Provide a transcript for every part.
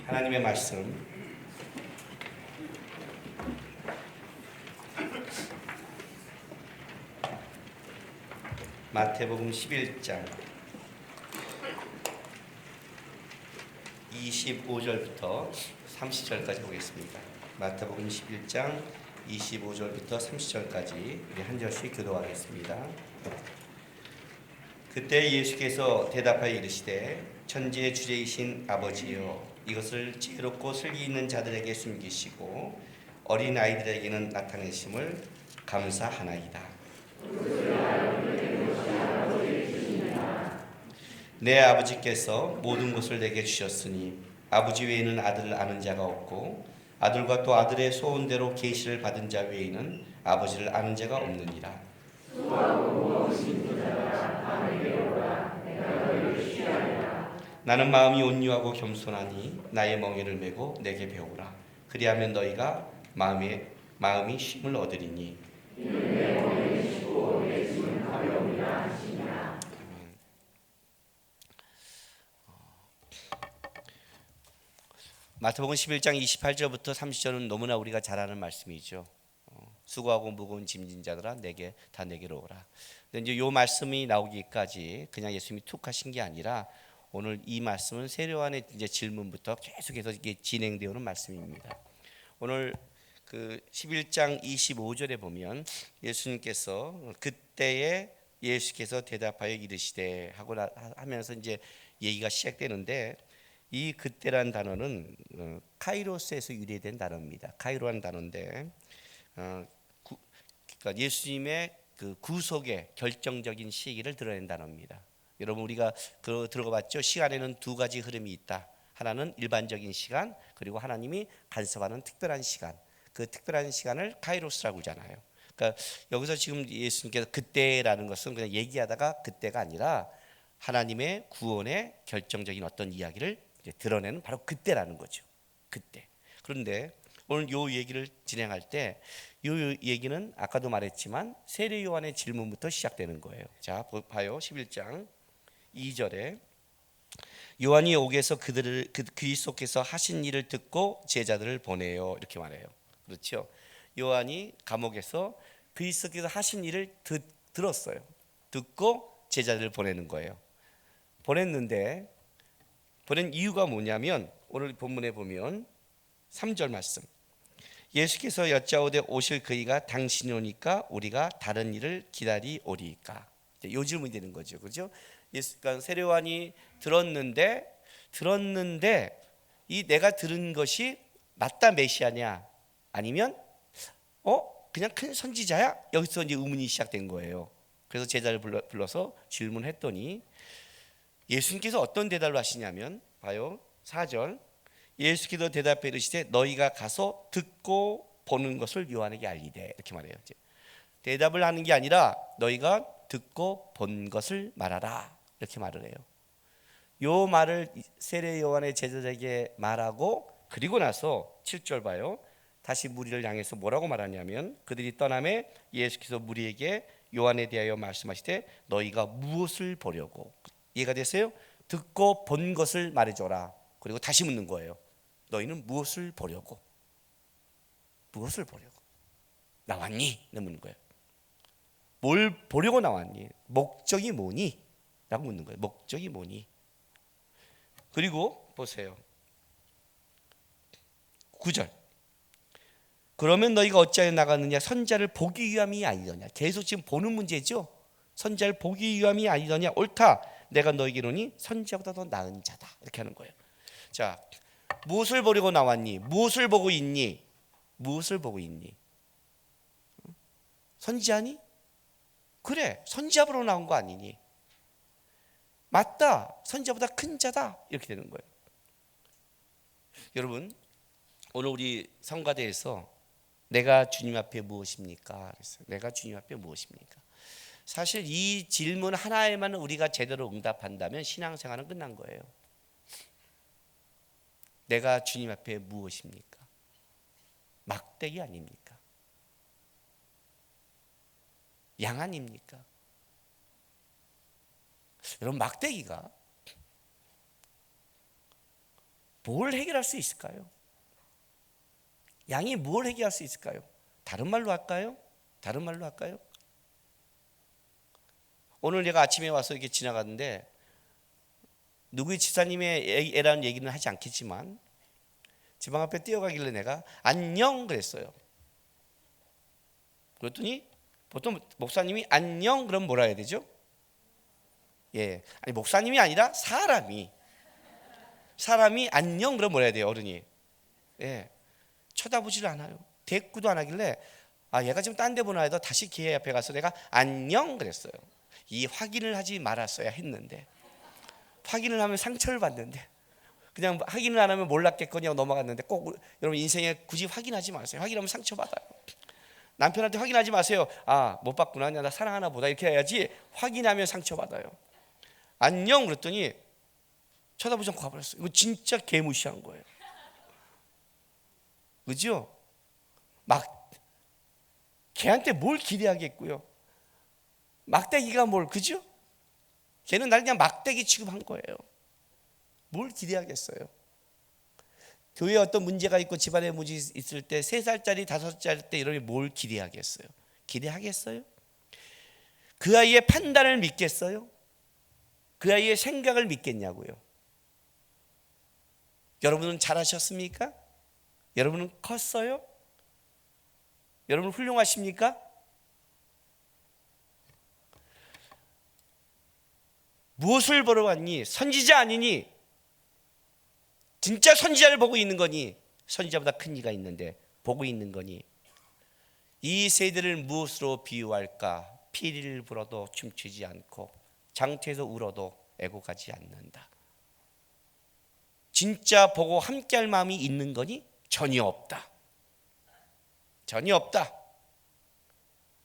하나님의 말씀 마태복음 11장 25절부터 30절까지 보겠습니다. 마태복음 11장 25절부터 30절까지 우리 한 절씩 교도하겠습니다. 그때 예수께서 대답하여 이르시되 천지의 주제이신 아버지여, 이것을 지혜롭고 슬기 있는 자들에게 숨기시고 어린 아이들에게는 나타내심을 감사하나이다. 내 아버지께서 모든 것을 내게 주셨으니 아버지 외에는 아들을 아는 자가 없고 아들과 또 아들의 소원대로 계시를 받은 자 외에는 아버지를 아는 자가 없느니라. 나는 마음이 온유하고 겸손하니 나의 멍에를 메고 내게 배우라. 그리하면 너희가 마음이 쉼을 얻으리니. 마태복음 11장 28절부터 30절은 너무나 우리가 잘 아는 말씀이죠. 수고하고 무거운 짐진 자들아 내게로 오라. 근데 이제 요 말씀이 나오기까지 그냥 예수님이 툭 하신 게 아니라 오늘 이 말씀은 세례요한의 이제 질문부터 계속해서 이게 진행되어오는 말씀입니다. 오늘 그 11장 25절에 보면 예수님께서 그때에 예수께서 대답하여 이르시되 하고 하면서 이제 얘기가 시작되는데, 이 그때란 단어는 카이로스에서 유래된 단어입니다. 카이로라는 단어인데 그러니까 예수님의 그 구속의 결정적인 시기를 드러낸 단어입니다. 여러분 우리가 들어봤죠? 시간에는 두 가지 흐름이 있다. 하나는 일반적인 시간, 그리고 하나님이 간섭하는 특별한 시간. 그 특별한 시간을 카이로스라고 하잖아요. 그러니까 여기서 지금 예수님께서 그때라는 것은 그냥 얘기하다가 그때가 아니라 하나님의 구원의 결정적인 어떤 이야기를 이제 드러내는 바로 그때라는 거죠. 그때. 그런데 오늘 요 얘기를 진행할 때 요 얘기는 아까도 말했지만 세례 요한의 질문부터 시작되는 거예요. 자, 봐요. 11장 2절에 요한이 옥에서 그리스도께서 하신 일을 듣고 제자들을 보내요. 이렇게 말해요. 그렇죠? 요한이 감옥에서 그리스도께서 하신 일을 들었어요. 듣고 제자들을 보내는 거예요. 보낸 이유가 뭐냐면 오늘 본문에 보면 3절 말씀. 예수께서 여짜오되 오실 그이가 당신이 오니까 우리가 다른 일을 기다리오리이까. 요 질문이 되는 거죠. 그렇죠? 그러니까 세례요한이 들었는데 이 내가 들은 것이 맞다 메시아냐 아니면 그냥 큰 선지자야? 여기서 이제 의문이 시작된 거예요. 그래서 제자를 불러서 질문했더니 예수님께서 어떤 대답을 하시냐면 봐요. 4절. 예수께서 대답해 이르시되 너희가 가서 듣고 보는 것을 요한에게 알리되, 이렇게 말해요. 대답을 하는 게 아니라 너희가 듣고 본 것을 말하라, 이렇게 말을 해요. 요 말을 세례 요한의 제자들에게 말하고 그리고 나서 7절 봐요. 다시 무리를 향해서 뭐라고 말하냐면 그들이 떠남에 예수께서 무리에게 요한에 대하여 말씀하시되 너희가 무엇을 보려고. 이해가 됐어요? 듣고 본 것을 말해줘라. 그리고 다시 묻는 거예요. 너희는 무엇을 보려고? 무엇을 보려고 나왔니? 묻는 거예요. 뭘 보려고 나왔니? 목적이 뭐니? 라고 묻는 거예요. 목적이 뭐니? 그리고 보세요. 9절. 그러면 너희가 어찌하여 나갔느냐? 선자를 보기 위함이 아니더냐? 계속 지금 보는 문제죠. 선자를 보기 위함이 아니더냐? 옳다. 내가 너에게 이르노니 선지자보다 더 나은 자다. 이렇게 하는 거예요. 자, 무엇을 보려고 나왔니? 무엇을 보고 있니? 무엇을 보고 있니? 선지자니? 그래, 선지자 보러 나온 거 아니니? 맞다, 선지자보다 큰 자다. 이렇게 되는 거예요. 여러분, 오늘 우리 성가대에서 내가 주님 앞에 무엇입니까? 그랬어요. 내가 주님 앞에 무엇입니까? 사실 이 질문 하나에만 우리가 제대로 응답한다면 신앙생활은 끝난 거예요. 내가 주님 앞에 무엇입니까? 막대기 아닙니까? 양 아닙니까? 여러분 막대기가 뭘 해결할 수 있을까요? 양이 뭘 해결할 수 있을까요? 다른 말로 할까요? 다른 말로 할까요? 오늘 내가 아침에 와서 이렇게 지나갔는데 누구의 집사님의 애라는 얘기는 하지 않겠지만 집 앞에 뛰어가길래 내가 안녕 그랬어요. 그랬더니 보통 목사님이 안녕 그럼 뭐라 해야 되죠? 예, 아니 목사님이 아니라 사람이 안녕 그럼 뭐라 해야 돼요? 어른이 예, 쳐다보질 않아요. 대꾸도 안 하길래 얘가 지금 딴 데 보나 해도 다시 기회 앞에 가서 내가 안녕 그랬어요. 이 확인을 하지 말았어야 했는데 확인을 하면 상처를 받는데 그냥 확인을 안 하면 몰랐겠거니 하고 넘어갔는데 꼭 여러분 인생에 굳이 확인하지 마세요. 확인하면 상처받아요. 남편한테 확인하지 마세요. 못 봤구나. 나 사랑하나 보다 이렇게 해야지. 확인하면 상처받아요. 안녕 그랬더니 쳐다보지 않고 가버렸어요. 이거 진짜 개무시한 거예요. 그죠? 막 걔한테 뭘 기대하겠고요. 막대기가 뭘 그죠? 걔는 날 그냥 막대기 취급한 거예요. 뭘 기대하겠어요? 교회에 어떤 문제가 있고 집안에 문제 있을 때 3살짜리 5살짜리 때 이러면 뭘 기대하겠어요? 기대하겠어요? 그 아이의 판단을 믿겠어요? 그 아이의 생각을 믿겠냐고요? 여러분은 잘하셨습니까? 여러분은 컸어요? 여러분 훌륭하십니까? 무엇을 보러 왔니? 선지자 아니니? 진짜 선지자를 보고 있는 거니? 선지자보다 큰 이가 있는데 보고 있는 거니? 이 세대를 무엇으로 비유할까? 피리를 불어도 춤추지 않고 장태에서 울어도 애고가지 않는다. 진짜 보고 함께할 마음이 있는 거니? 전혀 없다. 전혀 없다.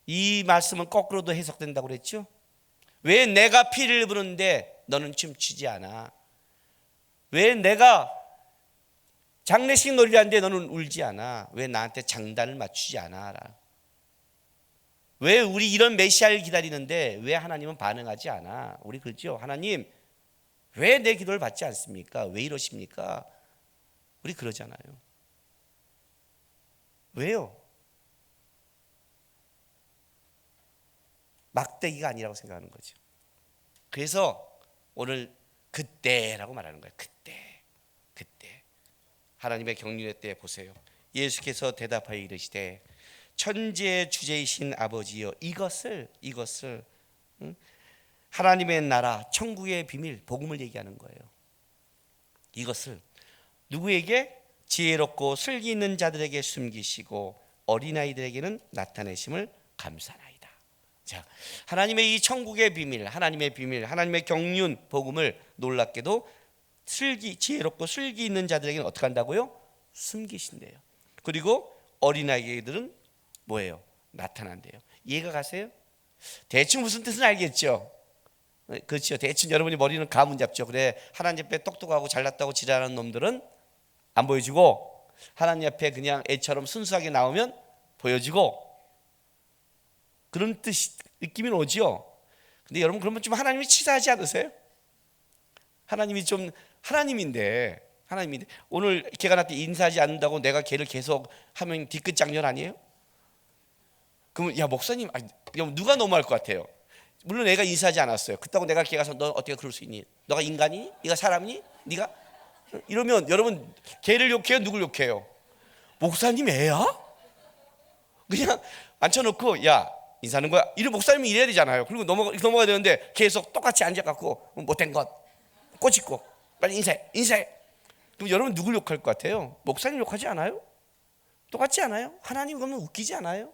이 말씀은 거꾸로도 해석된다고 그랬죠? 왜 내가 피를 부르는데 너는 춤추지 않아? 왜 내가 장례식 놀이하는데 너는 울지 않아? 왜 나한테 장단을 맞추지 않아? 왜 우리 이런 메시아를 기다리는데 왜 하나님은 반응하지 않아? 우리 그렇죠? 하나님 왜 내 기도를 받지 않습니까? 왜 이러십니까? 우리 그러잖아요. 왜요? 막대기가 아니라고 생각하는 거죠. 그래서 오늘 그때라고 말하는 거예요. 그때 하나님의 경륜의 때 보세요. 예수께서 대답하여 이르시되 천지의 주제이신 아버지여 이것을 하나님의 나라 천국의 비밀 복음을 얘기하는 거예요. 이것을 누구에게? 지혜롭고 슬기 있는 자들에게 숨기시고 어린아이들에게는 나타내심을 감사하나이다. 자, 하나님의 이 천국의 비밀, 하나님의 경륜 복음을 놀랍게도 지혜롭고 슬기 있는 자들에게는 어떻게 한다고요? 숨기신대요. 그리고 어린아이들은 뭐예요? 나타난대요. 이해가 가세요? 대충 무슨 뜻은 알겠죠? 그렇죠. 대충 여러분이 머리는 감은 잡죠. 그래, 하나님 앞에 똑똑하고 잘났다고 지랄하는 놈들은 안 보여주고 하나님 앞에 그냥 애처럼 순수하게 나오면 보여주고 그런 뜻이 느낌이 오죠. 근데 여러분 그러면 좀 하나님이 치사하지 않으세요? 하나님인데 오늘 걔가 나한테 인사하지 않는다고 내가 걔를 계속 하면 뒤끝 장렬 아니에요? 그러면 야 목사님 누가 너무할 것 같아요? 물론 내가 인사하지 않았어요. 그렇다고 내가 걔 가서 너 어떻게 그럴 수 있니? 너가 인간이니? 네가 사람이니? 네가? 이러면 여러분 걔를 욕해요? 누굴 욕해요? 목사님 애야? 그냥 앉혀놓고 야 인사하는 거야? 이래 목사님이 이래야 되잖아요. 그리고 넘어가야 되는데 계속 똑같이 앉아갖고 못된 것 꼬집고 빨리 인사해. 그럼 여러분 누굴 욕할 것 같아요? 목사님 욕하지 않아요? 똑같지 않아요? 하나님 그러면 웃기지 않아요?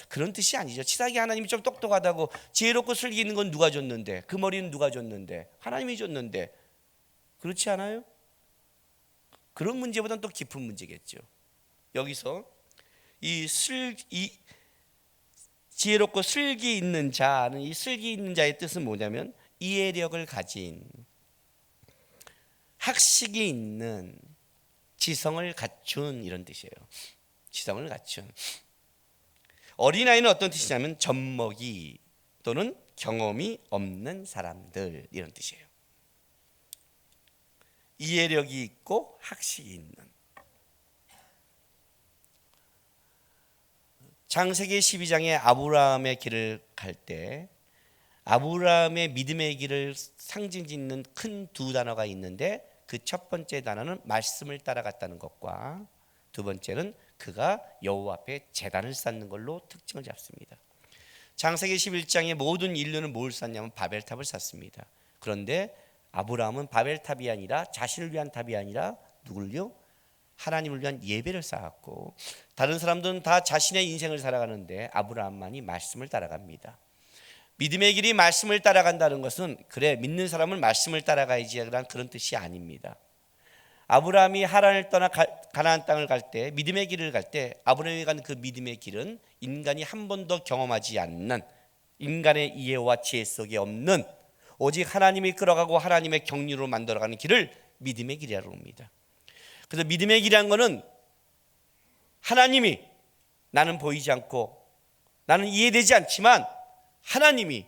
그런 뜻이 아니죠. 치사하게 하나님이 좀 똑똑하다고 지혜롭고 슬기 있는 건 누가 줬는데? 그 머리는 누가 줬는데? 하나님이 줬는데. 그렇지 않아요? 그런 문제보다는 또 깊은 문제겠죠. 여기서 이 지혜롭고 슬기 있는 자는 이 슬기 있는 자의 뜻은 뭐냐면 이해력을 가진 학식이 있는 지성을 갖춘 이런 뜻이에요. 지성을 갖춘. 어린아이는 어떤 뜻이냐면 젖먹이 또는 경험이 없는 사람들 이런 뜻이에요. 이해력이 있고 학식이 있는. 창세기 12장에 아브라함의 길을 갈 때 아브라함의 믿음의 길을 상징짓는 큰 두 단어가 있는데, 그 첫 번째 단어는 말씀을 따라갔다는 것과 두 번째는 그가 여호와 앞에 제단을 쌓는 걸로 특징을 잡습니다. 창세기 11장의 모든 인류는 뭘 쌓냐면 바벨탑을 쌓습니다. 그런데 아브라함은 바벨탑이 아니라, 자신을 위한 탑이 아니라 누굴요? 하나님을 위한 예배를 쌓았고, 다른 사람들은 다 자신의 인생을 살아가는데 아브라함만이 말씀을 따라갑니다. 믿음의 길이 말씀을 따라간다는 것은, 그래 믿는 사람은 말씀을 따라가야지 라는 그런 뜻이 아닙니다. 아브라함이 하란을 떠나 가나안 땅을 갈 때, 믿음의 길을 갈 때, 아브라함이 간 그 믿음의 길은 인간이 한 번도 경험하지 않는, 인간의 이해와 지혜 속에 없는, 오직 하나님이 끌어가고 하나님의 경륜으로 만들어가는 길을 믿음의 길이라고 합니다. 그래서 믿음의 길이라는 것은 하나님이, 나는 보이지 않고 나는 이해되지 않지만 하나님이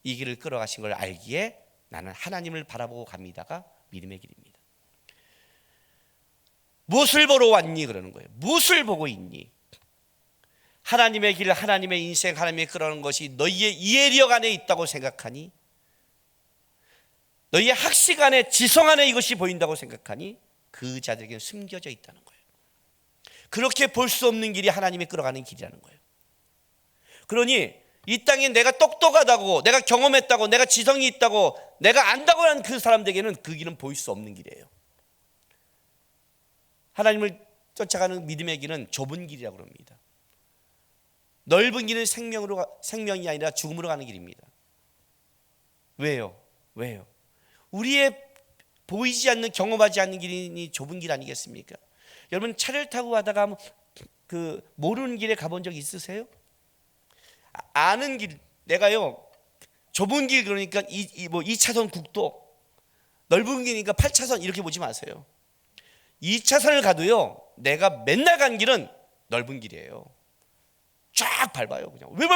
이 길을 끌어가신 걸 알기에 나는 하나님을 바라보고 갑니다가 믿음의 길입니다. 무엇을 보러 왔니? 그러는 거예요. 무엇을 보고 있니? 하나님의 길, 하나님의 인생, 하나님의 끌어가는 것이 너희의 이해력 안에 있다고 생각하니? 너희의 학식 안에, 지성 안에 이것이 보인다고 생각하니? 그 자들에게 숨겨져 있다는 거예요. 그렇게 볼 수 없는 길이 하나님이 끌어가는 길이라는 거예요. 그러니 이 땅에 내가 똑똑하다고, 내가 경험했다고, 내가 지성이 있다고, 내가 안다고 하는 그 사람들에게는 그 길은 보일 수 없는 길이에요. 하나님을 쫓아가는 믿음의 길은 좁은 길이라고 합니다. 넓은 길은 생명이 아니라 죽음으로 가는 길입니다. 왜요? 우리의 보이지 않는, 경험하지 않는 길이 좁은 길 아니겠습니까? 여러분 차를 타고 가다가 모르는 길에 가본 적 있으세요? 아는 길, 내가요 좁은 길, 그러니까 2차선 국도, 넓은 길이니까 8차선 이렇게 보지 마세요. 2차선을 가도요, 내가 맨날 간 길은 넓은 길이에요. 쫙 밟아요. 그냥 왜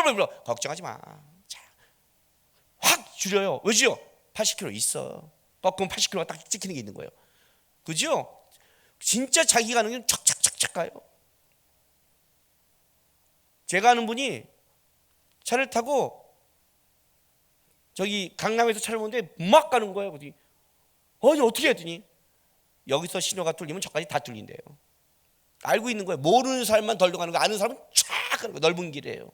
걱정하지 마. 자, 확 줄여요. 왜죠? 80km 있어. 꺾으면 80km가 딱 찍히는 게 있는 거예요. 그죠? 진짜 자기 가는 길은 촥촥촥촥 가요. 제가 아는 분이 차를 타고 저기 강남에서 차를 보는데 막 가는 거예요. 어디 어떻게 했더니 여기서 신호가 뚫리면 저까지 다 뚫린대요. 알고 있는 거예요. 모르는 사람만 덜 가는 거, 아는 사람은 쫙 가는 거. 넓은 길이에요.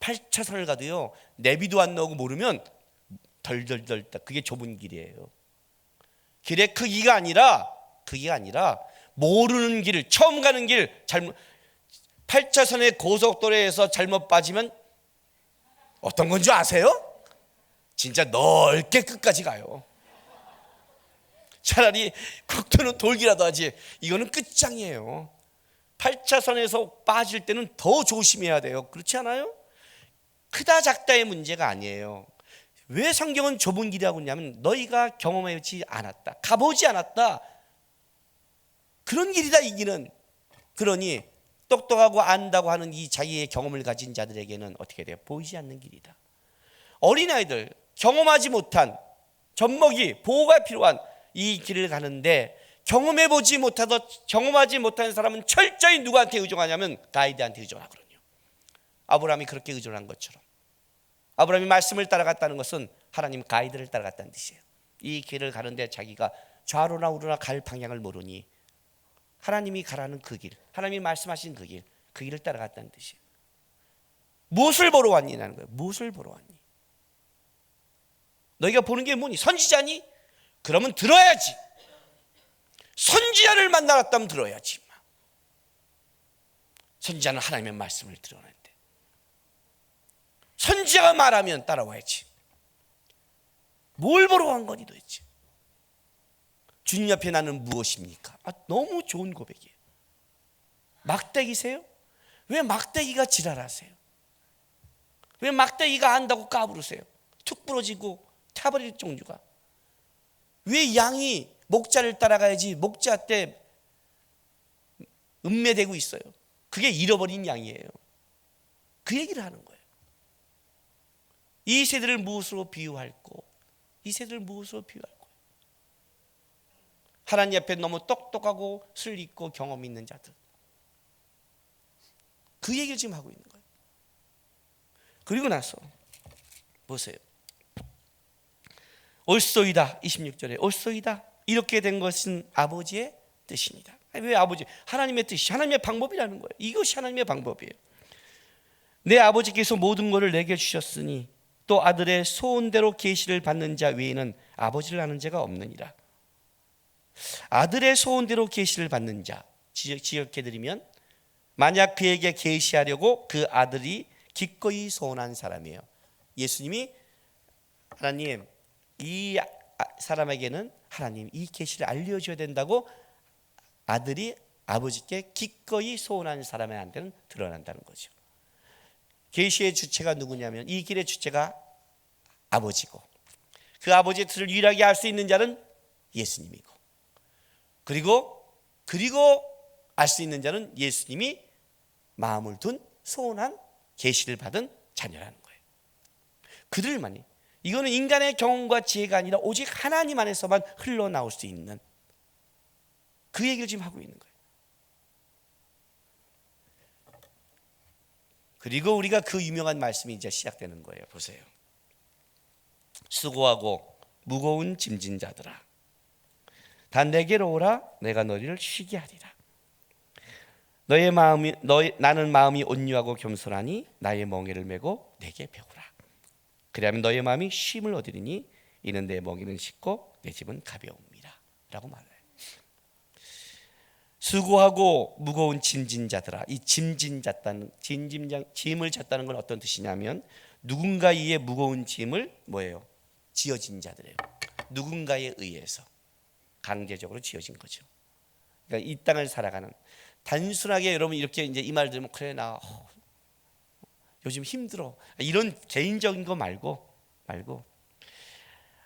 8차선을 가도요, 내비도 안 나오고 모르면 덜덜덜, 그게 좁은 길이에요. 길의 크기가 아니라 모르는 길, 처음 가는 길, 8차선의 고속도로에서 잘못 빠지면 어떤 건지 아세요? 진짜 넓게 끝까지 가요. 차라리 국도는 돌기라도 하지, 이거는 끝장이에요. 8차선에서 빠질 때는 더 조심해야 돼요. 그렇지 않아요? 크다 작다의 문제가 아니에요. 왜 성경은 좁은 길이라고 했냐면, 너희가 경험하지 않았다, 가보지 않았다, 그런 길이다 이 길은. 그러니 똑똑하고 안다고 하는 이 자기의 경험을 가진 자들에게는 어떻게 돼요? 보이지 않는 길이다. 어린아이들, 경험하지 못한, 젖먹이, 보호가 필요한 이 길을 가는데, 경험하지 못한 사람은 철저히 누구한테 의존하냐면 가이드한테 의존하거든요. 아브라함이 그렇게 의존한 것처럼, 아브라함이 말씀을 따라갔다는 것은 하나님 가이드를 따라갔다는 뜻이에요. 이 길을 가는데 자기가 좌로나 우로나 갈 방향을 모르니 하나님이 가라는 그 길, 하나님이 말씀하신 그 길을 따라갔다는 뜻이에요. 무엇을 보러 왔니라는 거예요. 무엇을 보러 왔니? 너희가 보는 게 뭐니? 선지자니? 그러면 들어야지. 선지자를 만나봤다면 들어야지. 선지자는 하나님의 말씀을 들어내는데, 선지자가 말하면 따라와야지. 뭘 보러 간 거니 도대체? 주님 옆에 나는 무엇입니까? 너무 좋은 고백이에요. 막대기세요? 왜 막대기가 지랄하세요? 왜 막대기가 안다고 까부르세요? 툭 부러지고 타버릴 종류가. 왜 양이 목자를 따라가야지 목자 때 음매되고 있어요? 그게 잃어버린 양이에요. 그 얘기를 하는 거예요. 이 세대를 무엇으로 비유할 거? 이 세대를 무엇으로 비유할 거예요? 하나님 앞에 너무 똑똑하고 슬 있고 경험 있는 자들. 그 얘기를 지금 하고 있는 거예요. 그리고 나서 보세요. 옳소이다. 26절에 옳소이다. 이렇게 된 것은 아버지의 뜻입니다. 왜 아버지? 하나님의 뜻이, 하나님의 방법이라는 거예요. 이것이 하나님의 방법이에요. 내 아버지께서 모든 것을 내게 주셨으니 또 아들의 소원대로 계시를 받는 자 외에는 아버지를 아는 자가 없느니라. 아들의 소원대로 계시를 받는 자, 지역해드리면 만약 그에게 계시하려고 그 아들이 기꺼이 소원한 사람이에요. 예수님이 하나님 이 사람에게는 하나님 이 계시를 알려줘야 된다고 아들이 아버지께 기꺼이 소원한 사람한테는 드러난다는 거죠. 계시의 주체가 누구냐면 이 길의 주체가 아버지고 그 아버지의 뜻을 유일하게 알 수 있는 자는 예수님이고 그리고 알 수 있는 자는 예수님이 마음을 둔 소원한 계시를 받은 자녀라는 거예요. 그들만이. 이거는 인간의 경험과 지혜가 아니라 오직 하나님 안에서만 흘러나올 수 있는 그 얘기를 지금 하고 있는 거예요. 그리고 우리가 그 유명한 말씀이 이제 시작되는 거예요. 보세요. 수고하고 무거운 짐진 자들아 다 내게로 오라. 내가 너희를 쉬게 하리라. 나는 마음이 온유하고 겸손하니 나의 멍에를 메고 내게 배우라. 그리하면 너의 마음이 쉼을 얻으리니 이는 내 멍에는 쉽고 내 짐은 가벼움이라 라고 말해요. 수고하고 무거운 짐진 자들아. 이 짐을 졌다는 건 어떤 뜻이냐면 누군가 위에 무거운 짐을 뭐예요? 지어진 자들이에요. 누군가에 의해서 강제적으로 지어진 거죠. 그러니까 이 땅을 살아가는 단순하게 여러분 이렇게 이제 이 말 들으면 그래 나 요즘 힘들어 이런 개인적인 거 말고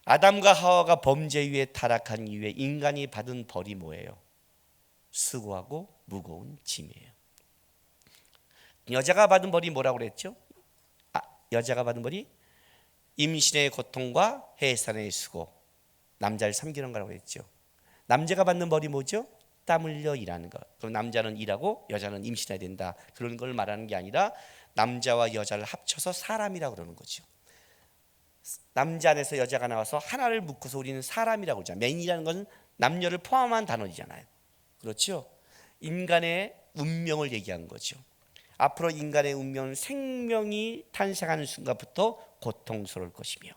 아담과 하와가 범죄 위에 타락한 이후에 인간이 받은 벌이 뭐예요? 수고하고 무거운 짐이에요. 여자가 받은 벌이 뭐라고 그랬죠? 여자가 받은 벌이 임신의 고통과 해산의 수고, 남자를 섬기는 거라고 했죠. 남자가 받는 벌이 뭐죠? 땀 흘려 일하는 것. 그럼 남자는 일하고 여자는 임신해야 된다. 그런 걸 말하는 게 아니라 남자와 여자를 합쳐서 사람이라고 그러는 거죠. 남자 안에서 여자가 나와서 하나를 묶어서 우리는 사람이라고 그러잖아요. 맨이라는 건 남녀를 포함한 단어이잖아요. 그렇죠? 인간의 운명을 얘기한 거죠. 앞으로 인간의 운명은 생명이 탄생하는 순간부터 고통스러울 것이며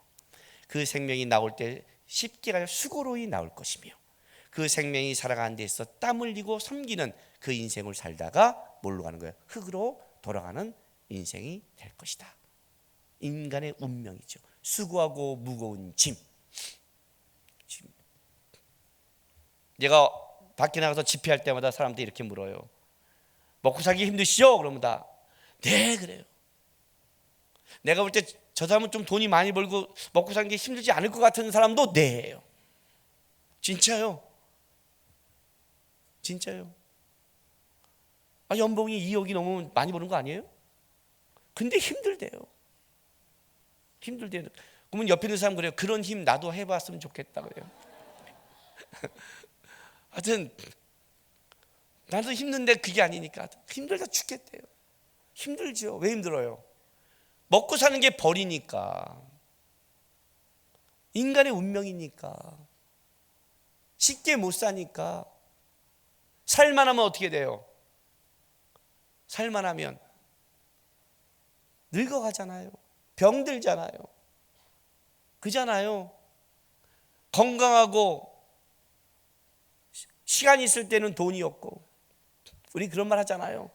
그 생명이 나올 때 쉽게 아니라 수고로이 나올 것이며 그 생명이 살아가는 데 있어 땀 흘리고 섬기는 그 인생을 살다가 뭘로 가는 거예요? 흙으로 돌아가는 인생이 될 것이다. 인간의 운명이죠. 수고하고 무거운 짐. 제가 밖에 나가서 집회할 때마다 사람들이 이렇게 물어요. 먹고 살기 힘드시죠? 그러면 다 네 그래요. 내가 볼 때 저 사람은 좀 돈이 많이 벌고 먹고 사는 게 힘들지 않을 것 같은 사람도 네예요. 진짜요. 진짜요. 연봉이 2억이 넘으면 많이 버는 거 아니에요? 근데 힘들대요. 그러면 옆에 있는 사람 그래요. 그런 힘 나도 해봤으면 좋겠다 그래요. 하여튼 나도 힘든데 그게 아니니까 힘들다 죽겠대요. 힘들죠. 왜 힘들어요? 먹고 사는 게 벌이니까, 인간의 운명이니까, 쉽게 못 사니까. 살만하면 어떻게 돼요? 살만하면 늙어가잖아요. 병들잖아요. 그잖아요. 건강하고 시간 있을 때는 돈이 없고, 우리 그런 말 하잖아요.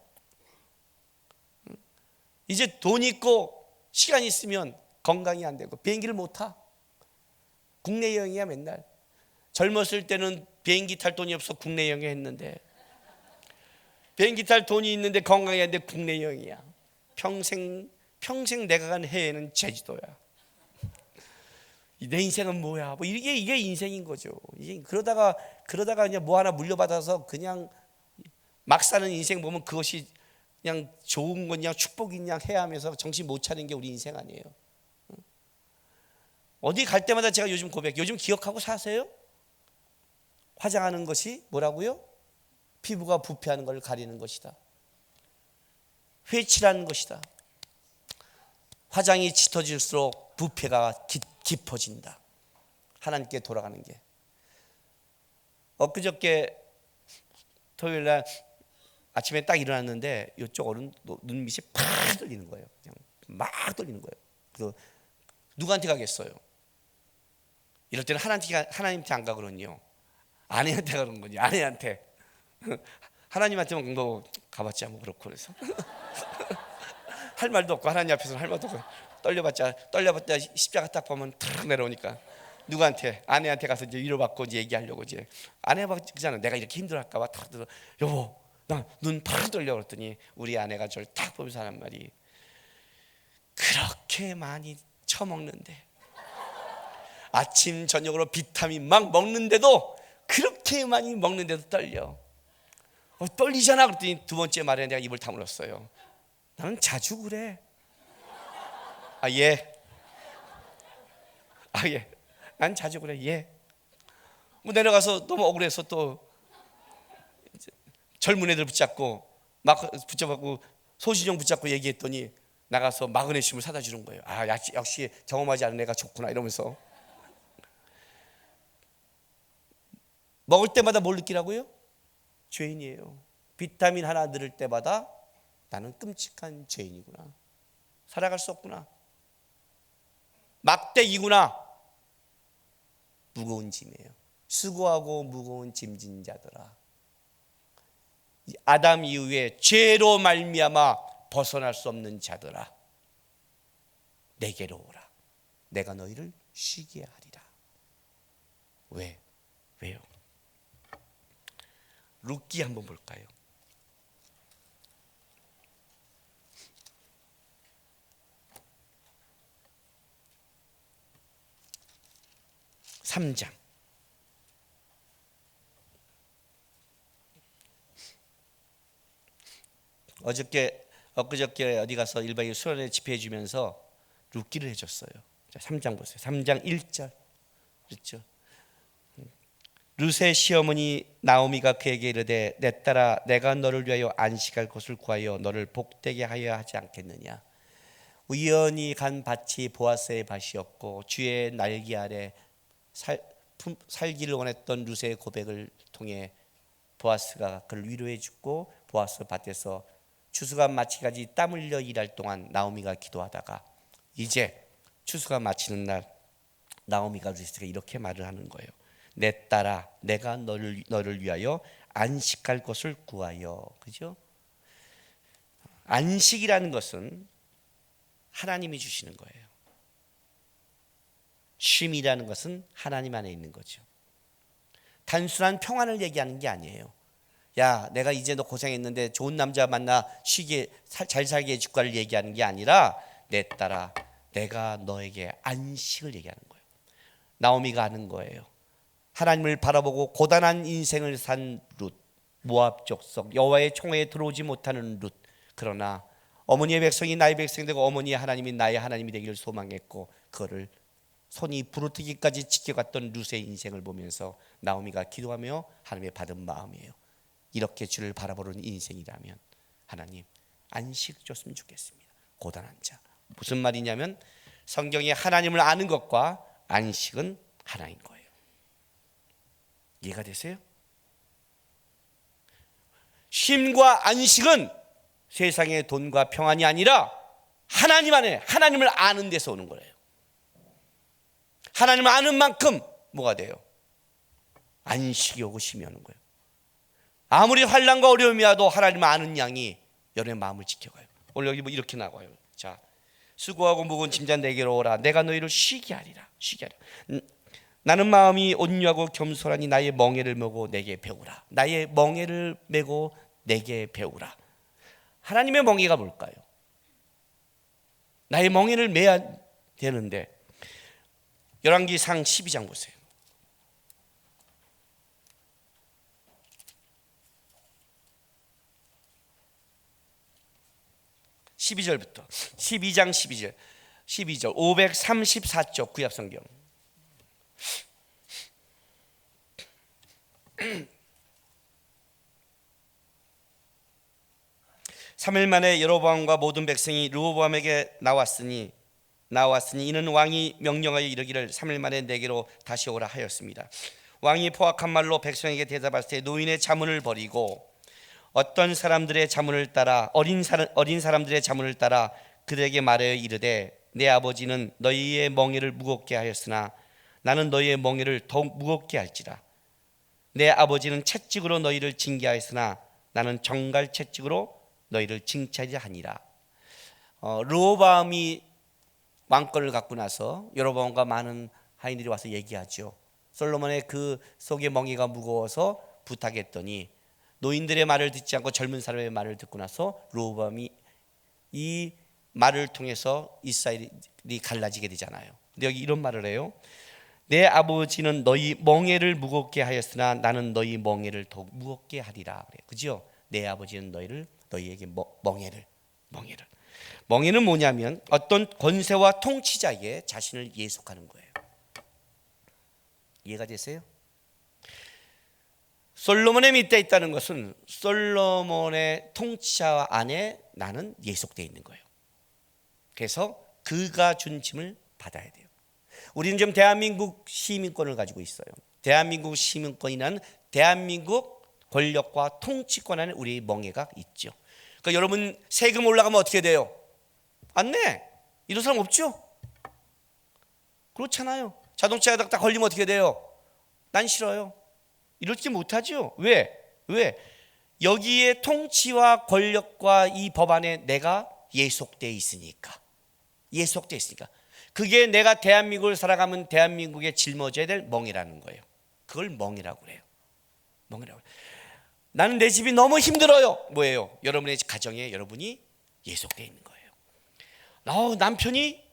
이제 돈 있고 시간 있으면 건강이 안 되고 비행기를 못 타. 국내 여행이야 맨날. 젊었을 때는 비행기 탈 돈이 없어 국내 여행 했는데, 비행기 탈 돈이 있는데 건강이 안 돼 국내 여행이야. 평생 내가 간 해외는 제주도야. 내 인생은 뭐야? 뭐 이게 인생인 거죠. 그러다가 그냥 뭐 하나 물려받아서 그냥 막 사는 인생 보면 그것이 그냥 좋은 거냐 축복이냐 해야 하면서 정신 못 차리는 게 우리 인생 아니에요. 어디 갈 때마다 제가 요즘 기억하고 사세요? 화장하는 것이 뭐라고요? 피부가 부패하는 걸 가리는 것이다. 회칠하는 것이다. 화장이 짙어질수록 부패가 깊어진다. 하나님께 돌아가는 게. 엊그저께 토요일날 아침에 딱 일어났는데 이쪽 눈밑이 팍 떨리는 거예요. 그냥 막 떨리는 거예요. 그 누구한테 가겠어요? 이럴 때는 하나님한테 안 가거든요. 아내한테 가는 거지. 아내한테. 하나님한테만 뭐 가봤자 뭐 그렇고 그래서 할 말도 없고 하나님 앞에서는 할 말도 없고 떨려봤자 십자가 딱 보면 탁 내려오니까 누구한테? 아내한테 가서 이제 위로받고 이제 얘기하려고 이제 아내가 그잖아. 내가 이렇게 힘들어할까봐 탁 들어. 여보, 나 눈 팍 떨려 그랬더니 우리 아내가 저를 딱 보면서 하는 말이 그렇게 많이 처먹는데 아침 저녁으로 비타민 막 먹는데도 그렇게 많이 먹는데도 떨려. 떨리잖아 그랬더니 두 번째 말에 내가 입을 다물었어요. 나는 자주 그래. 예. 예. 난 자주 그래. 예. 뭐 내려가서 너무 억울해서 또 젊은 애들 붙잡고 막 붙잡고 소시정 붙잡고 얘기했더니 나가서 마그네슘을 사다 주는 거예요. 역시 경험하지 않은 애가 좋구나 이러면서. 먹을 때마다 뭘 느끼라고요? 죄인이에요. 비타민 하나 들을 때마다 나는 끔찍한 죄인이구나. 살아갈 수 없구나. 막대기구나. 무거운 짐이에요. 수고하고 무거운 짐진 자들아, 아담 이후에 죄로 말미암아 벗어날 수 없는 자들아, 내게로 오라. 내가 너희를 쉬게 하리라. 왜요? 룻기 한번 볼까요? 3장. 엊그저께 어디 가서 1박 2일 수련회 집회해 주면서 룻기를 해줬어요. 자, 3장 보세요. 3장 1절. 그렇죠? 룻의 시어머니 나오미가 그에게 이르되 내 딸아, 내가 너를 위하여 안식할 곳을 구하여 너를 복되게 하여 하지 않겠느냐. 우연히 간 밭이 보아스의 밭이었고 주의 날개 아래 살기를 원했던 룻의 고백을 통해 보아스가 그를 위로해 주고 보아스 밭에서 추수가 마치기까지 땀 흘려 일할 동안 나오미가 기도하다가 이제 추수가 마치는 날 나오미가 룻에게 이렇게 말을 하는 거예요. 내 딸아, 내가 너를 위하여 안식할 곳을 구하여. 그죠? 안식이라는 것은 하나님이 주시는 거예요. 쉼이라는 것은 하나님 안에 있는 거죠. 단순한 평안을 얘기하는 게 아니에요. 야, 내가 이제 너 고생했는데 좋은 남자 만나 쉬게 잘 살게 해줄까를 얘기하는 게 아니라 내 딸아, 내가 너에게 안식을 얘기하는 거예요. 나오미가 하는 거예요. 하나님을 바라보고 고단한 인생을 산 룻, 모압 족속, 여호와의 총회에 들어오지 못하는 룻. 그러나 어머니의 백성이 나의 백성이 되고 어머니의 하나님이 나의 하나님이 되기를 소망했고 그거를 손이 부르트기까지 지켜갔던 룻의 인생을 보면서 나오미가 기도하며 하나님의 받은 마음이에요. 이렇게 주를 바라보는 인생이라면 하나님 안식 줬으면 좋겠습니다. 고단한 자. 무슨 말이냐면 성경에 하나님을 아는 것과 안식은 하나인 거예요. 이해가 되세요? 쉼과 안식은 세상의 돈과 평안이 아니라 하나님 안에 하나님을 아는 데서 오는 거예요. 하나님을 아는 만큼 뭐가 돼요? 안식이 오고 쉼이 오는 거예요. 아무리 환난과 어려움이 와도 하나님을 아는 양이 여러분의 마음을 지켜가요. 오늘 여기 뭐 이렇게 나와요. 자, 수고하고 무거운 짐진 내게로 오라. 내가 너희를 쉬게 하리라. 쉬게 하리라. 나는 마음이 온유하고 겸손하니 나의 멍에를 메고 내게 배우라. 나의 멍에를 메고 내게 배우라. 하나님의 멍에가 뭘까요? 나의 멍에를 메야 되는데 열왕기상 12장 보세요. 12절부터 12장 12절 534쪽 구약성경. 3일 만에 여로보암과 모든 백성이 르호보암에게 나왔으니 이는 왕이 명령하여 이르기를 3일 만에 내게로 다시 오라 하였습니다. 왕이 포악한 말로 백성에게 대답할 때 노인의 자문을 버리고 어떤 사람들의 자문을 따라 어린 사람들의 자문을 따라 그들에게 말하여 이르되 내 아버지는 너희의 멍에를 무겁게 하였으나 나는 너희의 멍에를 더욱 무겁게 할지라. 내 아버지는 채찍으로 너희를 징계하였으나 나는 정갈 채찍으로 너희를 징찰하니라. 르호보암이 왕권을 갖고 나서 여로보암과 많은 하인들이 와서 얘기하죠. 솔로몬의 그 속의 멍에가 무거워서 부탁했더니 노인들의 말을 듣지 않고 젊은 사람의 말을 듣고 나서 르호보암이 이 말을 통해서 이스라엘이 갈라지게 되잖아요. 근데 여기 이런 말을 해요. 내 아버지는 너희 멍에를 무겁게 하였으나 나는 너희 멍에를 더욱 무겁게 하리라. 그래요. 그죠? 내 아버지는 너희에게 멍에는 뭐냐면 어떤 권세와 통치자에게 자신을 예속하는 거예요. 이해가 되세요? 솔로몬의 밑에 있다는 것은 솔로몬의 통치자 안에 나는 예속되어 있는 거예요. 그래서 그가 준 짐을 받아야 돼요. 우리는 지금 대한민국 시민권을 가지고 있어요. 대한민국 시민권이란 대한민국 권력과 통치권 안에 우리의 멍에가 있죠. 그러니까 여러분 세금 올라가면 어떻게 돼요? 안 내. 이런 사람 없죠? 그렇잖아요. 자동차에 딱 걸리면 어떻게 돼요? 난 싫어요. 이렇게 못하죠. 왜? 여기에 통치와 권력과 이 법안에 내가 예속되어 있으니까. 그게 내가 대한민국을 살아가면 대한민국에 짊어져야 될 멍이라는 거예요. 그걸 멍이라고 그래요. 나는 내 집이 너무 힘들어요. 뭐예요? 여러분의 가정에 여러분이 예속되어 있는 거예요. 남편이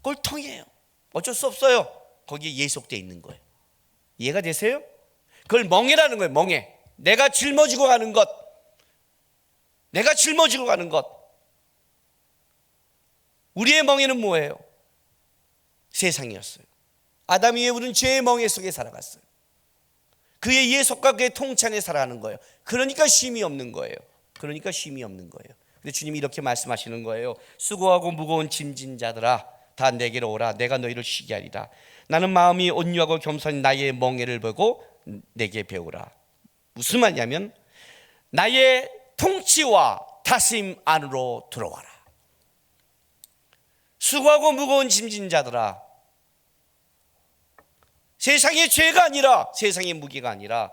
꼴통이에요. 어쩔 수 없어요. 거기에 예속되어 있는 거예요. 이해가 되세요? 그걸 멍에라는 거예요. 멍에. 내가 짊어지고 가는 것. 우리의 멍에는 뭐예요? 세상이었어요. 아담 이후에 우리는 죄의 멍에 속에 살아갔어요. 그의 예속과 그의 통치 안에 살아가는 거예요. 그러니까 쉼이 없는 거예요. 근데 주님이 이렇게 말씀하시는 거예요. 수고하고 무거운 짐진 자들아 다 내게로 오라. 내가 너희를 쉬게 하리라. 나는 마음이 온유하고 겸손히 나의 멍에를 보고 내게 배우라. 무슨 말이냐면 나의 통치와 다스림 안으로 들어와라. 수고하고 무거운 짐진 자들아, 세상의 죄가 아니라 세상의 무게가 아니라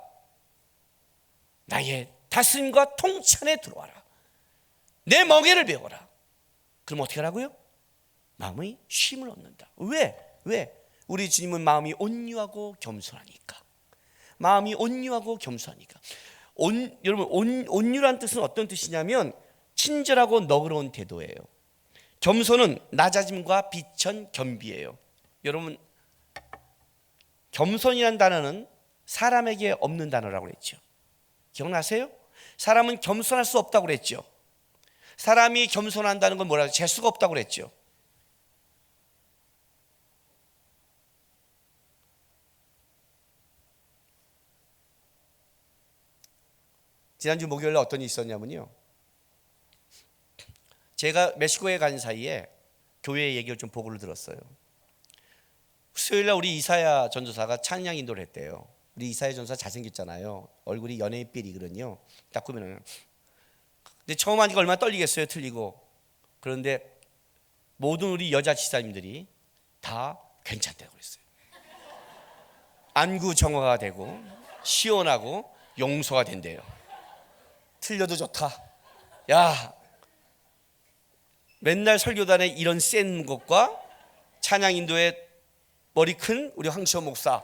나의 다스림과 통치 안에 들어와라. 내 멍에를 배워라. 그럼 어떻게 하라고요? 마음의 쉼을 얻는다. 왜? 우리 주님은 마음이 온유하고 겸손하니까. 여러분 온유란 뜻은 어떤 뜻이냐면 친절하고 너그러운 태도예요. 겸손은 낮아짐과 비천 겸비예요. 여러분 겸손이라는 단어는 사람에게 없는 단어라고 그랬죠. 기억나세요? 사람은 겸손할 수 없다고 그랬죠. 사람이 겸손한다는 건 뭐라고? 재수가 없다고 그랬죠. 지난주 목요일에 어떤 일이 있었냐면요, 제가 멕시코에 간 사이에 교회 얘기를 좀 보고를 들었어요. 수요일날 우리 이사야 전도사가 찬양 인도를 했대요. 우리 이사야 전도사 잘생겼잖아요. 얼굴이 연예인필이거든요. 딱 보면은. 근데 처음 하니까 얼마나 떨리겠어요. 틀리고. 그런데 모든 우리 여자 지사님들이 다 괜찮다고 그랬어요. 안구 정화가 되고 시원하고 용서가 된대요. 틀려도 좋다. 야, 맨날 설교단에 이런 센 것과 찬양 인도에 머리 큰 우리 황시호 목사,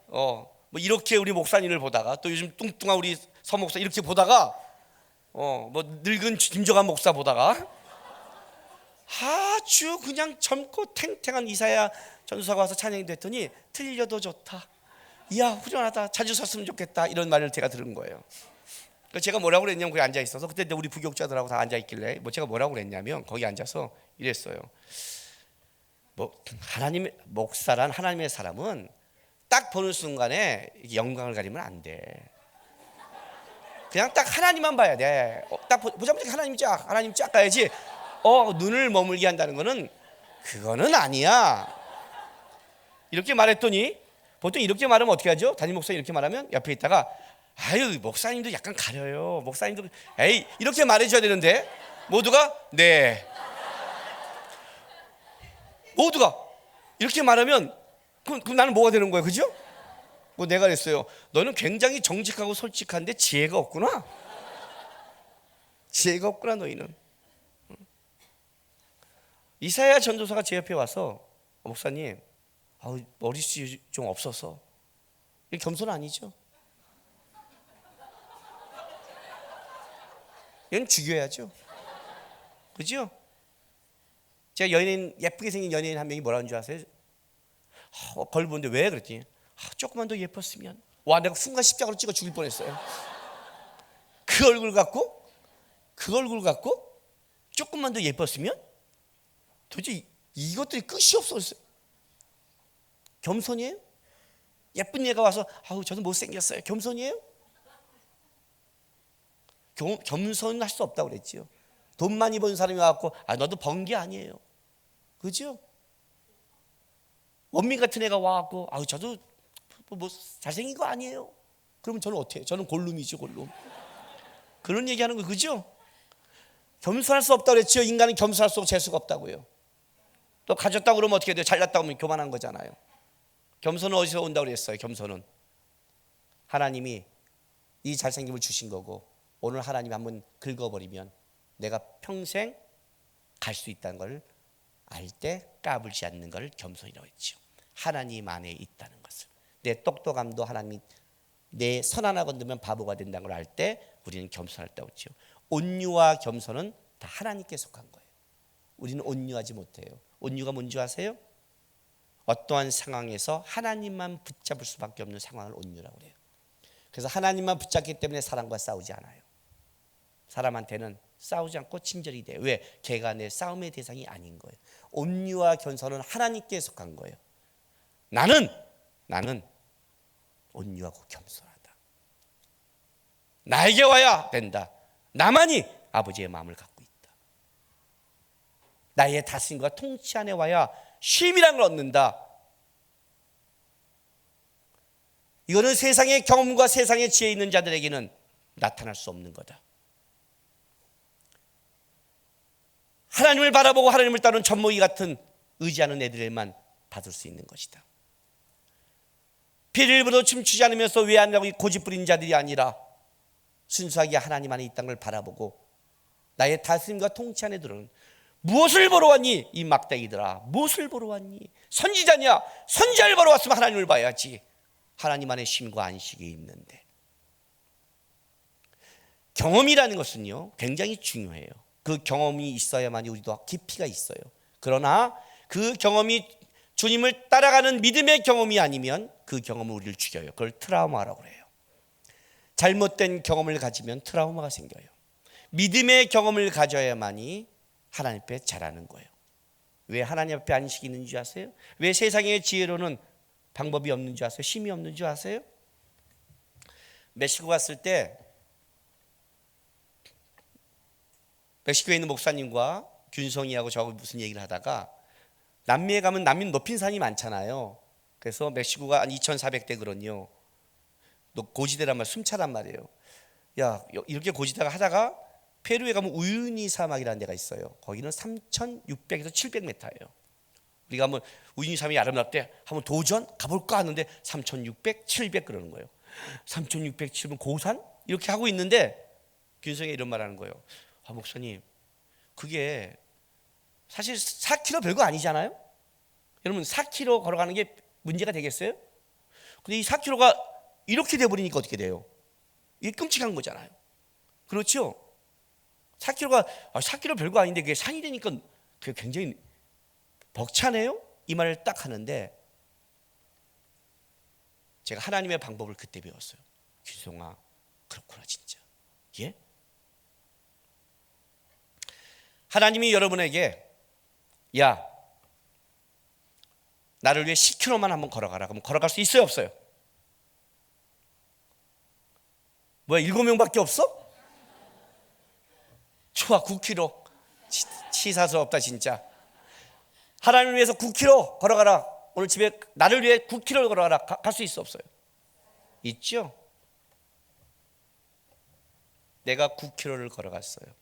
뭐 이렇게 우리 목사님을 보다가 또 요즘 뚱뚱한 우리 서 목사 이렇게 보다가 뭐 늙은 김정한 목사 보다가 아주 그냥 젊고 탱탱한 이사야 전도사가 와서 찬양인도 했더니 틀려도 좋다. 이야 훌륭하다. 자주 섰으면 좋겠다. 이런 말을 제가 들은 거예요. 제가 뭐라고 그랬냐면 거기 앉아 있어서 그때 우리 부교육자들하고 다 앉아 있길래 제가 뭐라고 그랬냐면 거기 앉아서 이랬어요. 하나님의 목사란 하나님의 사람은 딱 보는 순간에 영광을 가리면 안 돼. 그냥 딱 하나님만 봐야 돼. 딱 보자마자 하나님 쫙 가야지. 눈을 머물게 한다는 거는 그거는 아니야. 이렇게 말했더니 보통 이렇게 말하면 어떻게 하죠? 담임 목사님 이렇게 말하면 옆에 있다가 아유 목사님도 약간 가려요. 목사님도 에이 이렇게 말해줘야 되는데 모두가 네. 모두가 이렇게 말하면 그럼 나는 뭐가 되는 거야, 그죠? 뭐 내가 그랬어요. 너는 굉장히 정직하고 솔직한데 지혜가 없구나. 지혜가 없구나 너희는. 이사야 전도사가 제 옆에 와서 목사님 머리숱이 좀 없어서. 이게 겸손 아니죠? 이건 죽여야죠. 그죠? 제가 예쁘게 생긴 연예인 한 명이 뭐라는 줄 아세요? 거울 보는데 왜 그랬더니 조금만 더 예뻤으면. 와 내가 순간 십자가로 찍어 죽일 뻔했어요. 그 얼굴 갖고 조금만 더 예뻤으면. 도대체 이것들이 끝이 없었어요. 겸손이에요? 예쁜 얘가 와서 저도 못생겼어요. 겸손이에요? 겸손할 수 없다고 그랬지요. 돈 많이 번 사람이 와갖고 너도 번 게 아니에요. 그죠? 원민 같은 애가 와갖고 저도 뭐 잘생긴 거 아니에요. 그러면 저는 어떻게 해요? 저는 골룸이죠, 골룸. 그런 얘기하는 거 그죠? 겸손할 수 없다고 그랬죠. 인간은 겸손할 수 없고 재수가 없다고요. 또 가졌다고 그러면 어떻게 돼요? 잘났다고 하면 교만한 거잖아요. 겸손은 어디서 온다고 그랬어요? 겸손은 하나님이 이 잘생김을 주신 거고 오늘 하나님이 한번 긁어버리면 내가 평생 갈 수 있다는 걸 알 때 까불지 않는 걸 겸손이라고 했죠. 하나님 안에 있다는 것을. 내 똑똑함도 하나님이 내 선 하나 건드면 바보가 된다는 걸 알 때 우리는 겸손했다고 했죠. 온유와 겸손은 다 하나님께 속한 거예요. 우리는 온유하지 못해요. 온유가 뭔지 아세요? 어떠한 상황에서 하나님만 붙잡을 수밖에 없는 상황을 온유라고 해요. 그래서 하나님만 붙잡기 때문에 사람과 싸우지 않아요. 사람한테는 싸우지 않고 친절히 돼요. 왜? 걔가 내 싸움의 대상이 아닌 거예요. 온유와 겸손은 하나님께 속한 거예요. 나는 온유하고 겸손하다. 나에게 와야 된다. 나만이 아버지의 마음을 갖고 있다. 나의 다스림과 통치 안에 와야 쉼이라는 걸 얻는다. 이거는 세상의 경험과 세상의 지혜 있는 자들에게는 나타날 수 없는 거다. 하나님을 바라보고 하나님을 따르는 젖먹이 같은 의지하는 애들만 받을 수 있는 것이다. 피를 입어도 춤추지 않으면서 왜 안 하고 고집부린 자들이 아니라 순수하게 하나님 안에 있다는 걸 바라보고 나의 다스림과 통치 안에 들어오는 무엇을 보러 왔니? 이 막대기들아 무엇을 보러 왔니? 선지자냐? 선지자를 보러 왔으면 하나님을 봐야지. 하나님 안에 쉼과 안식이 있는데. 경험이라는 것은요 굉장히 중요해요. 그 경험이 있어야만이 우리도 깊이가 있어요. 그러나 그 경험이 주님을 따라가는 믿음의 경험이 아니면 그 경험은 우리를 죽여요. 그걸 트라우마라고 해요. 잘못된 경험을 가지면 트라우마가 생겨요. 믿음의 경험을 가져야만이 하나님 앞에 자라는 거예요. 왜 하나님 앞에 안식이 있는 줄 아세요? 왜 세상의 지혜로는 방법이 없는 줄 아세요? 힘이 없는 줄 아세요? 멕시코 갔을 때 멕시코에 있는 목사님과 균성이하고 저하고 무슨 얘기를 하다가 남미에 가면 남미는 높인 산이 많잖아요. 그래서 멕시코가 한 2,400대 그런요. 고지대란 말 숨차단 말이에요. 야 이렇게 고지대가 하다가 페루에 가면 우유니 사막이라는 데가 있어요. 거기는 3,600에서 700m예요. 우리가 한번 우유니 사막이 아름답대 한번 도전 가볼까 하는데 3,600, 700 그러는 거예요. 3,600, 700 고산? 이렇게 하고 있는데 균성이 이런 말 하는 거예요. 목사님 그게 사실 4km 별거 아니잖아요. 여러분 4km 걸어가는 게 문제가 되겠어요? 근데 이 4km가 이렇게 돼버리니까 어떻게 돼요? 이게 끔찍한 거잖아요. 그렇죠? 4km 별거 아닌데 그게 산이 되니까 그게 굉장히 벅차네요? 이 말을 딱 하는데 제가 하나님의 방법을 그때 배웠어요. 규성아 그렇구나 진짜. 예? 하나님이 여러분에게 야 나를 위해 10km만 한번 걸어가라. 그럼 걸어갈 수 있어요, 없어요? 뭐야, 7명밖에 없어? 좋아, 9km. 치사스 없다 진짜. 하나님을 위해서 9km 걸어가라. 오늘 집에 나를 위해 9km 걸어가라. 갈 수 있어, 없어요? 있죠? 내가 9km를 걸어갔어요.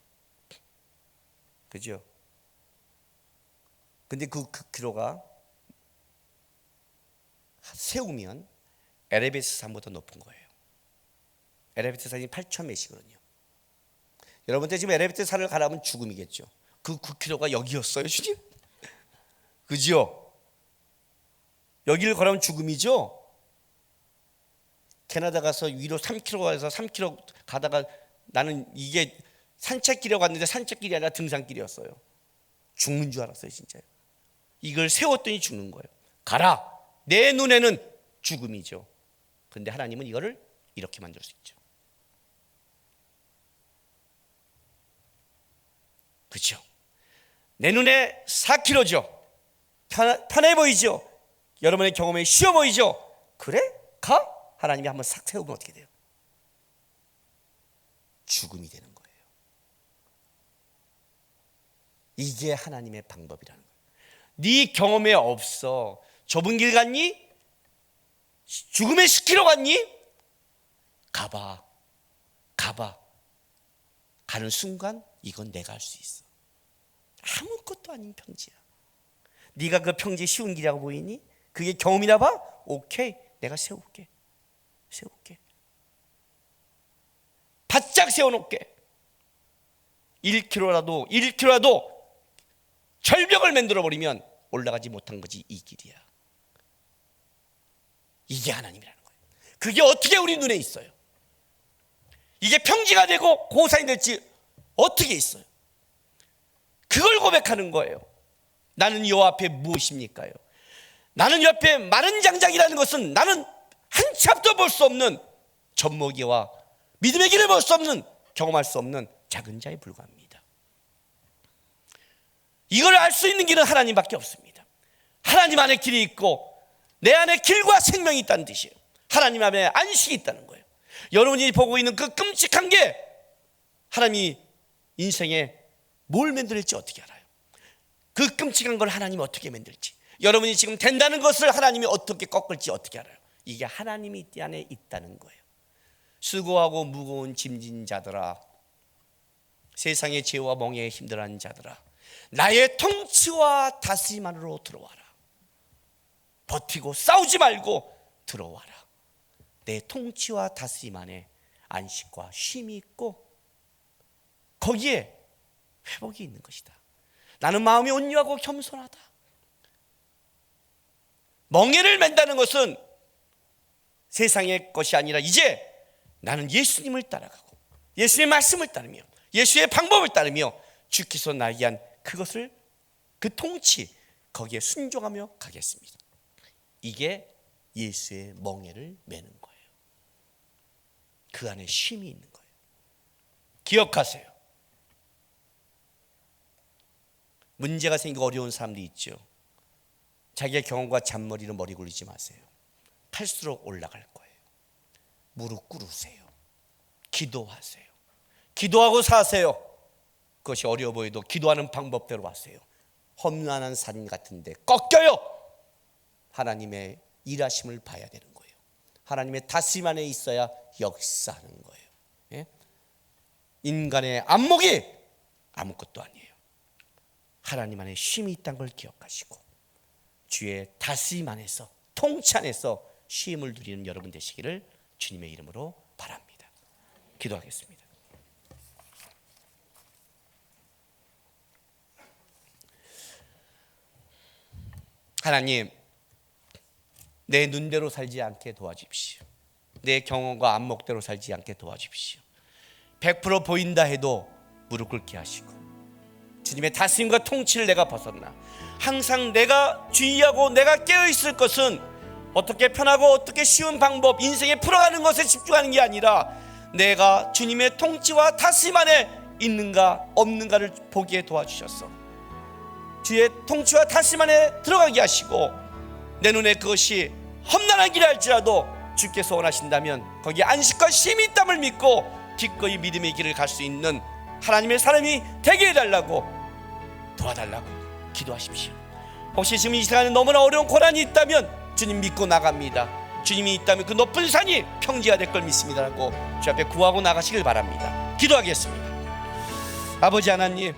그죠? 근데 그 9km가 세우면 에베레스트 산보다 높은 거예요. 에베레스트 산이 8,000 몇이거든요. 여러분들 지금 에베레스트 산을 가라면 죽음이겠죠. 그 9km가 여기였어요, 주님? 그죠? 여기를 걸으면 죽음이죠. 캐나다 가서 위로 3km 가서 3km 가다가 나는 이게 산책길에 갔는데 산책길이 아니라 등산길이었어요. 죽는 줄 알았어요, 진짜요. 이걸 세웠더니 죽는 거예요. 가라. 내 눈에는 죽음이죠. 그런데 하나님은 이거를 이렇게 만들 수 있죠. 그렇죠? 내 눈에 4km죠. 편해 보이죠? 여러분의 경험에 쉬워 보이죠? 그래? 가? 하나님이 한번 싹 세우면 어떻게 돼요? 죽음이 되는 거예요. 이게 하나님의 방법이라는 거예요. 네 경험에 없어. 좁은 길 갔니? 죽음의 10km 갔니? 가봐. 가는 순간 이건 내가 할 수 있어. 아무것도 아닌 평지야. 네가 그 평지 쉬운 길이라고 보이니? 그게 경험이나 봐? 오케이, 내가 세울게. 바짝 세워놓게. 1km라도 절벽을 만들어버리면 올라가지 못한 거지. 이 길이야. 이게 하나님이라는 거예요. 그게 어떻게 우리 눈에 있어요? 이게 평지가 되고 고산이 될지 어떻게 있어요? 그걸 고백하는 거예요. 나는 여호와 앞에 무엇입니까요? 나는 옆에 마른 장작이라는 것은 나는 한 치 앞도 볼 수 없는 젖먹이와 믿음의 길을 볼 수 없는, 경험할 수 없는 작은 자에 불과합니다. 이걸 알 수 있는 길은 하나님밖에 없습니다. 하나님 안에 길이 있고 내 안에 길과 생명이 있다는 뜻이에요. 하나님 안에 안식이 있다는 거예요. 여러분이 보고 있는 그 끔찍한 게 하나님이 인생에 뭘 만들지 어떻게 알아요? 그 끔찍한 걸 하나님이 어떻게 만들지, 여러분이 지금 된다는 것을 하나님이 어떻게 꺾을지 어떻게 알아요? 이게 하나님이 이 안에 있다는 거예요. 수고하고 무거운 짐진 자들아, 세상의 죄와 멍에에 힘들어하는 자들아, 나의 통치와 다스림 안으로 들어와라. 버티고 싸우지 말고 들어와라. 내 통치와 다스림 안에 안식과 쉼이 있고 거기에 회복이 있는 것이다. 나는 마음이 온유하고 겸손하다. 멍에를 맨다는 것은 세상의 것이 아니라 이제 나는 예수님을 따라가고 예수의 말씀을 따르며 예수의 방법을 따르며 주께서 나에게 한 그것을, 그 통치, 거기에 순종하며 가겠습니다. 이게 예수의 멍에를 매는 거예요. 그 안에 쉼이 있는 거예요. 기억하세요. 문제가 생기고 어려운 사람들이 있죠. 자기의 경험과 잔머리로 머리 굴리지 마세요. 탈수록 올라갈 거예요. 무릎 꿇으세요. 기도하세요. 기도하고 사세요. 그것이 어려워 보여도 기도하는 방법대로 하세요. 험난한 산 같은데 꺾여요. 하나님의 일하심을 봐야 되는 거예요. 하나님의 다스림 안에 있어야 역사하는 거예요. 예? 인간의 안목이 아무것도 아니에요. 하나님 안에 쉼이 있다는 걸 기억하시고 주의 다스림 안에서, 통치 안에서 쉼을 누리는 여러분 되시기를 주님의 이름으로 바랍니다. 기도하겠습니다. 하나님, 내 눈대로 살지 않게 도와주십시오. 내 경험과 안목대로 살지 않게 도와주십시오. 100% 보인다 해도 무릎 꿇게 하시고 주님의 다스림과 통치를 내가 벗었나, 항상 내가 주의하고 내가 깨어있을 것은 어떻게 편하고 어떻게 쉬운 방법, 인생에 풀어가는 것에 집중하는 게 아니라 내가 주님의 통치와 다스림 안에 있는가 없는가를 보기에 도와주셨어. 주의 통치와 다스림 안에 들어가게 하시고 내 눈에 그것이 험난한 길이 할지라도 주께서 원하신다면 거기에 안식과 쉼이 있담을 믿고 기꺼이 믿음의 길을 갈 수 있는 하나님의 사람이 되게 해달라고, 도와달라고 기도하십시오. 혹시 지금 이 시간에 너무나 어려운 고난이 있다면 주님 믿고 나갑니다. 주님이 있다면 그 높은 산이 평지가 될 걸 믿습니다라고 주 앞에 구하고 나가시길 바랍니다. 기도하겠습니다. 아버지 하나님,